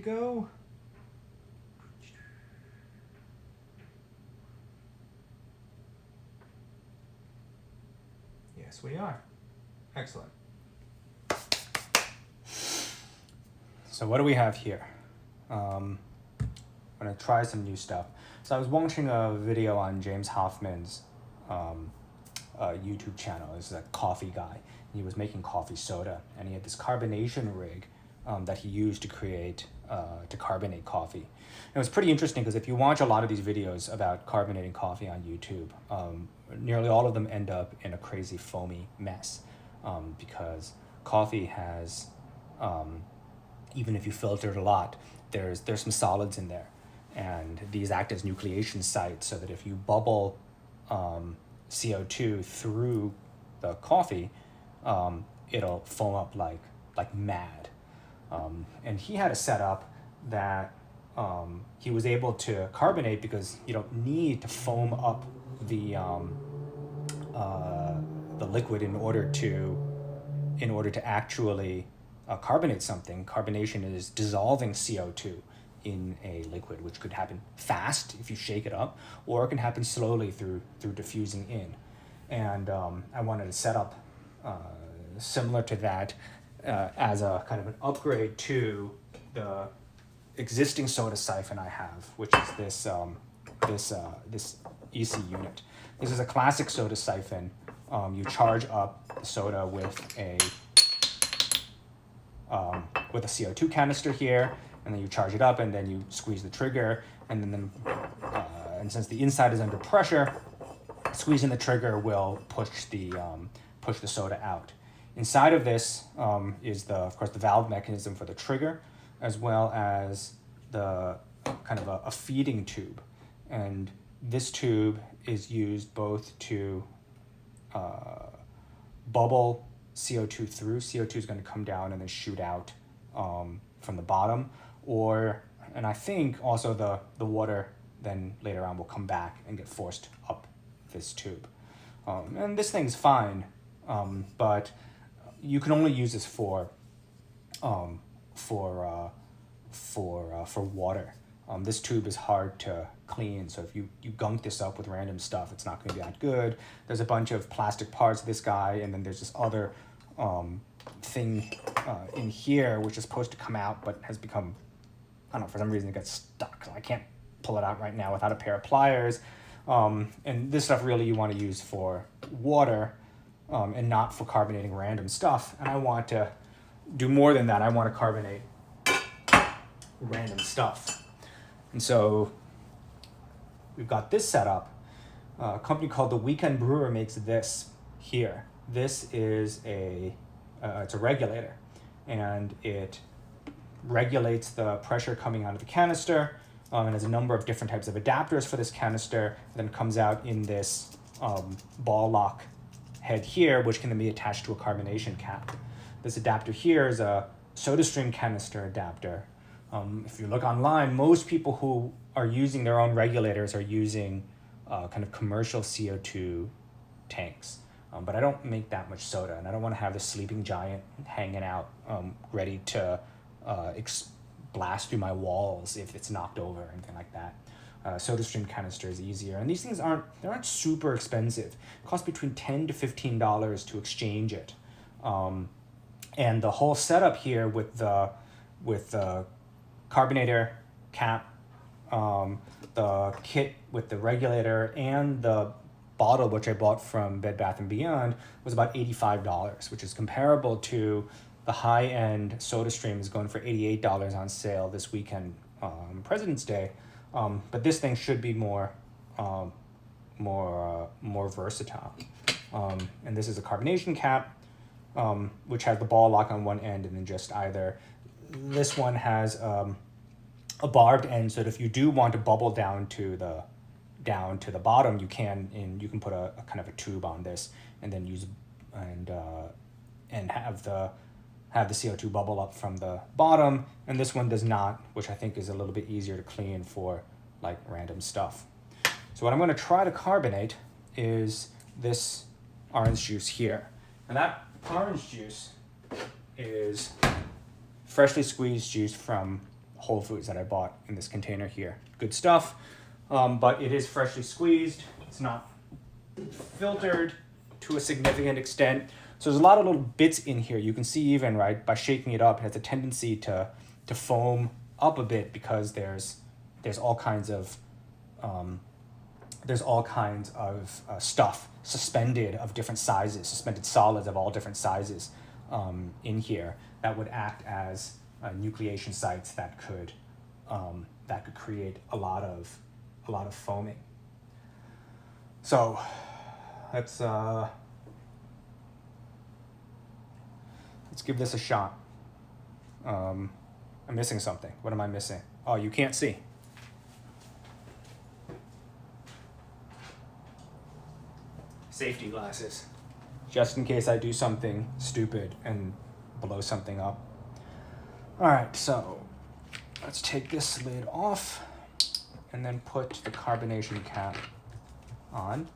go. Yes, we are. Excellent. So what do we have here? I'm gonna try some new stuff. So I was watching a video on James Hoffman's YouTube channel. This is a coffee guy. He was making coffee soda, and he had this carbonation rig that he used to create, to carbonate coffee. And it was pretty interesting because if you watch a lot of these videos about carbonating coffee on YouTube, nearly all of them end up in a crazy foamy mess because coffee has, even if you filter it a lot, there's some solids in there. And these act as nucleation sites so that if you bubble CO2 through the coffee, it'll foam up like mad. And he had a setup that he was able to carbonate because you don't need to foam up the liquid in order to actually carbonate something. Carbonation is dissolving CO2 in a liquid, which could happen fast if you shake it up, or it can happen slowly through diffusing in. And I wanted to set up similar to that as a kind of an upgrade to the existing soda siphon I have, which is this EC unit. This is a classic soda siphon. You charge up the soda with a CO2 canister here, and then you charge it up, and then you squeeze the trigger, and then since the inside is under pressure, squeezing the trigger will push the soda out. Inside of this is of course the valve mechanism for the trigger, as well as the kind of a feeding tube, and this tube is used both to bubble CO2 through. CO2 is going to come down and then shoot out from the bottom, and I think also the water then later on will come back and get forced up this tube. And this thing's fine, but you can only use this for water. This tube is hard to clean, so if you gunk this up with random stuff, it's not going to be that good. There's a bunch of plastic parts of this guy, and then there's this other thing in here which is supposed to come out but has become, I don't know, for some reason it got stuck. I can't pull it out right now without a pair of pliers. And this stuff really you want to use for water and not for carbonating random stuff. And I want to do more than that. I want to carbonate random stuff. And so we've got this set up. A company called The Weekend Brewer makes this here. This is it's a regulator, and it regulates the pressure coming out of the canister, and has a number of different types of adapters for this canister, and then comes out in this ball lock head here, which can then be attached to a carbonation cap. This adapter here is a Sodastream canister adapter. If you look online, most people who are using their own regulators are using kind of commercial CO2 tanks. But I don't make that much soda, and I don't want to have this sleeping giant hanging out ready to blast through my walls if it's knocked over or anything like that. Sodastream canister is easier, and these things aren't super expensive. It costs between $10 to $15 to exchange it, and the whole setup here with the carbonator cap, the kit with the regulator, and the bottle, which I bought from Bed Bath & Beyond, was about $85, which is comparable to the high-end Sodastream is going for $88 on sale this weekend, President's Day. But this thing should be more versatile. And this is a carbonation cap, which has the ball lock on one end, and then just either. This one has a barbed end, so that if you do want to bubble down to the bottom, you can put a kind of a tube on this, and then use and have the CO2 bubble up from the bottom. And this one does not, which I think is a little bit easier to clean for like random stuff. So what I'm going to try to carbonate is this orange juice here, and that orange juice is freshly squeezed juice from Whole Foods that I bought in this container here. Good stuff, but it is freshly squeezed. It's not filtered to a significant extent. So there's a lot of little bits in here. You can see even, right, by shaking it up, it has a tendency to foam up a bit because there's all kinds of stuff suspended of different sizes, suspended solids of all different sizes in here that would act as nucleation sites that could create a lot of foaming. So let's give this a shot. I'm missing something. What am I missing? Oh, you can't see. Safety glasses, just in case I do something stupid and blow something up. All right, so let's take this lid off and then put the carbonation cap on.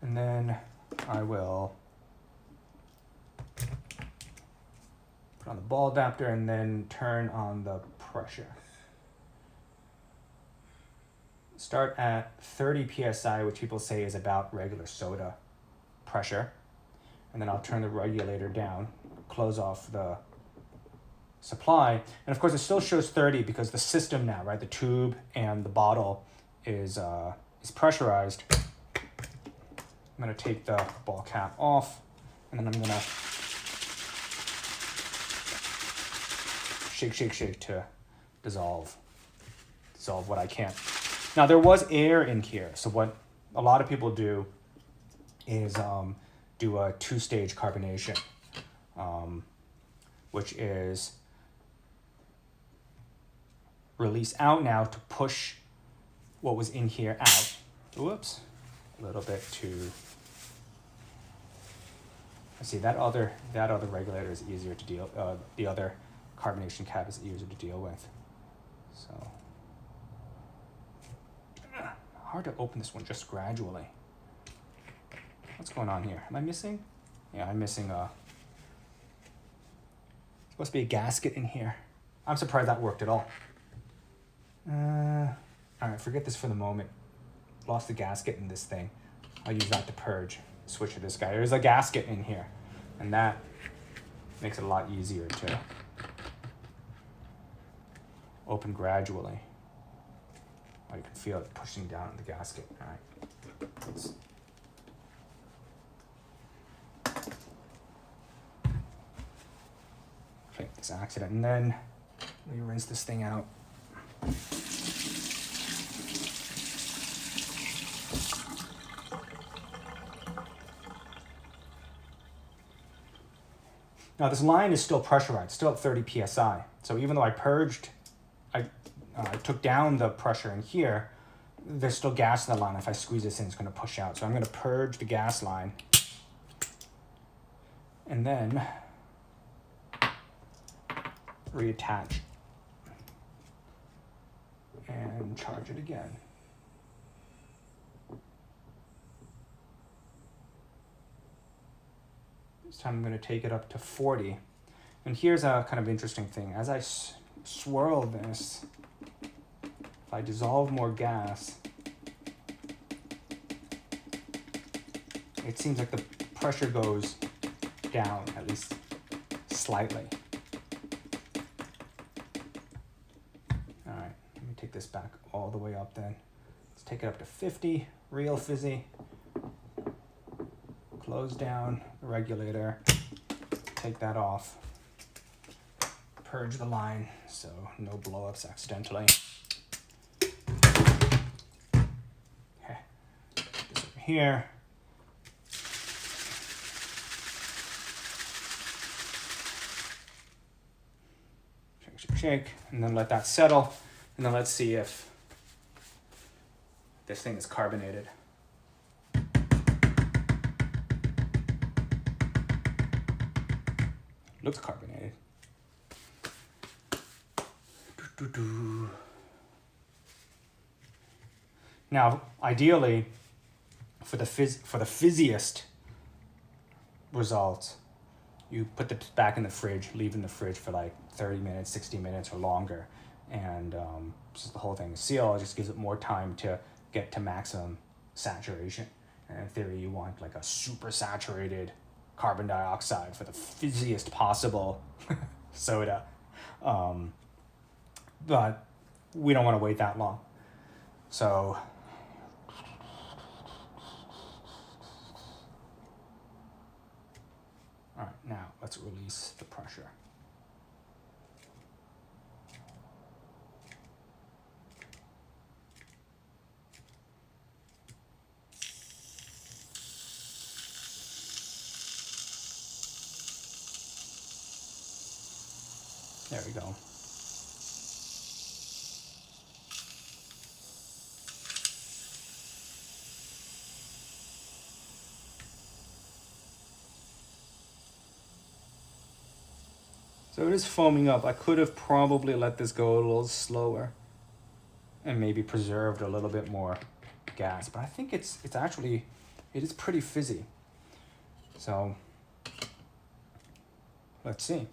And then I will put on the ball adapter and then turn on the pressure. Start at 30 psi, which people say is about regular soda pressure. And then I'll turn the regulator down, close off the supply. And of course it still shows 30 because the system now, right, the tube and the bottle is pressurized. I'm gonna take the ball cap off, and then I'm gonna shake to dissolve what I can. Now there was air in here, so what a lot of people do is do a two-stage carbonation, which is release out now to push what was in here out. Whoops, a little bit too. I see that other regulator is easier to deal. The other carbonation cap is easier to deal with. So hard to open this one just gradually. What's going on here? Am I missing? Yeah, I'm missing supposed to be a gasket in here. I'm surprised that worked at all. All right, forget this for the moment. Lost the gasket in this thing. I'll use that to purge. Switch to this guy. There's a gasket in here, and that makes it a lot easier to open gradually. Oh, you can feel it pushing down the gasket. All right. Let's fake this accident, and then let me rinse this thing out. Now this line is still pressurized, still at 30 psi. So even though I purged, I took down the pressure in here, there's still gas in the line. If I squeeze this in, it's going to push out. So I'm going to purge the gas line and then reattach and charge it again. This time I'm going to take it up to 40. And here's a kind of interesting thing. As I swirl this, if I dissolve more gas, it seems like the pressure goes down, at least slightly. All right, let me take this back all the way up then. Let's take it up to 50, real fizzy. Close down the regulator, take that off, purge the line so no blow-ups accidentally. Okay, put this over here. Shake, and then let that settle, and then let's see if this thing is carbonated. Looks carbonated. Now, ideally, for the fizziest results, you put this back in the fridge, leave in the fridge for like 30 minutes, 60 minutes or longer. And just the whole thing is sealed. It just gives it more time to get to maximum saturation. And in theory, you want like a super saturated carbon dioxide for the fizziest possible soda. But we don't want to wait that long. So all right, now let's release the pressure. There we go. So it is foaming up. I could have probably let this go a little slower and maybe preserved a little bit more gas, but I think it is pretty fizzy. So let's see.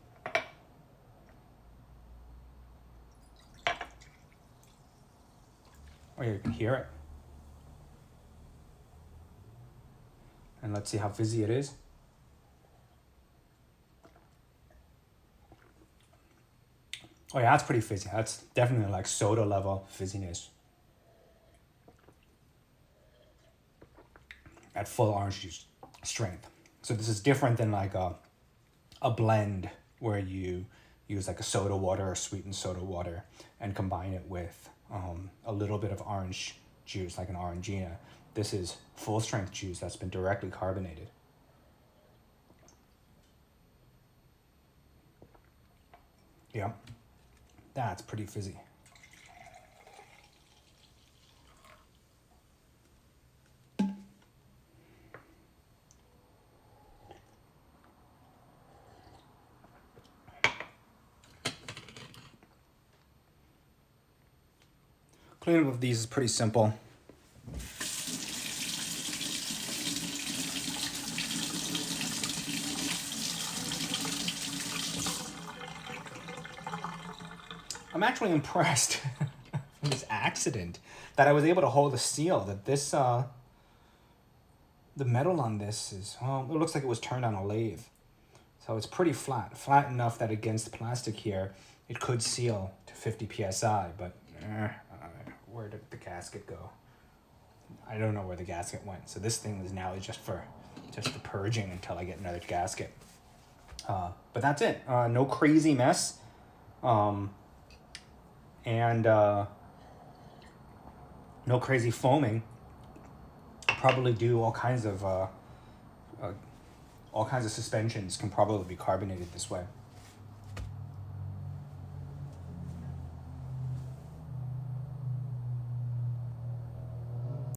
Oh yeah, you can hear it. And let's see how fizzy it is. Oh yeah, that's pretty fizzy. That's definitely like soda level fizziness. At full orange juice strength. So this is different than like a blend where you use like a soda water or sweetened soda water and combine it with a little bit of orange juice, like an Orangina. This is full strength juice that's been directly carbonated. Yeah, that's pretty fizzy. Cleanup of these is pretty simple. I'm actually impressed with this accident that I was able to hold the steel, that this, the metal on this is, well, it looks like it was turned on a lathe. So it's pretty flat enough that against the plastic here, it could seal to 50 PSI, but where did the gasket go? I don't know where the gasket went. So this thing is now just for purging until I get another gasket. But that's it. No crazy mess. And no crazy foaming. Probably do all kinds of suspensions can probably be carbonated this way.